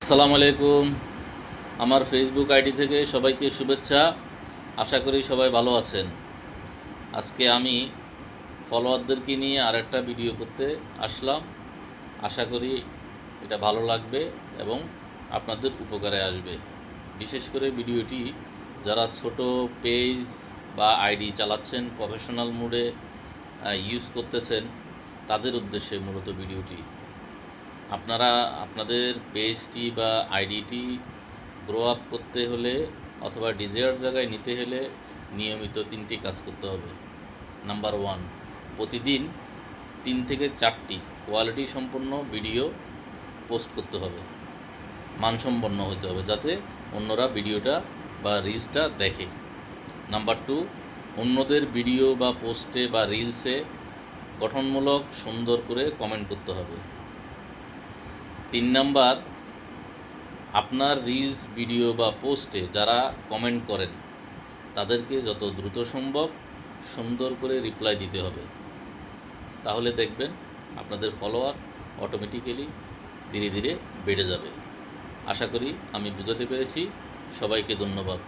আসসালামু আলাইকুম। আমার ফেসবুক আইডি থেকে সবাইকে শুভেচ্ছা। আশা করি সবাই ভালো আছেন। আজকে আমি ফলোয়ারদেরকে নিয়ে আরেকটা ভিডিও করতে আসলাম। আশা করি এটা ভালো লাগবে এবং আপনাদের উপকারে আসবে। বিশেষ করে ভিডিওটি যারা ছোট পেজ বা আইডি চালাচ্ছেন, প্রফেশনাল মোডে ইউজ করতেছেন, তাদের উদ্দেশ্যে মূলত ভিডিওটি। আপনারা আপনাদের পেজটি বা আইডিটি গ্রো আপ করতে হলে অথবা ডিজায়ার জায়গায় নিতে হলে নিয়মিত 3টি কাজ করতে হবে। নাম্বার 1, প্রতিদিন 3 থেকে 4টি কোয়ালিটি সম্পন্ন ভিডিও পোস্ট করতে হবে, মানসম্পন্ন হতে হবে, যাতে অন্যরা ভিডিওটা বা রিলসটা দেখে। নাম্বার 2, অন্যদের ভিডিও বা পোস্টে বা রিলসে গঠনমূলক সুন্দর করে কমেন্ট করতে হবে। 3 নাম্বার, আপনার রিলস, ভিডিও বা পোস্টে যারা কমেন্ট করেন তাদেরকে যত দ্রুত সম্ভব সুন্দর করে রিপ্লাই দিতে হবে। তাহলে দেখবেন আপনাদের ফলোয়ার অটোমেটিক্যালি ধীরে ধীরে বেড়ে যাবে। আশা করি আমি বুঝাতে পেরেছি। সবাইকে ধন্যবাদ।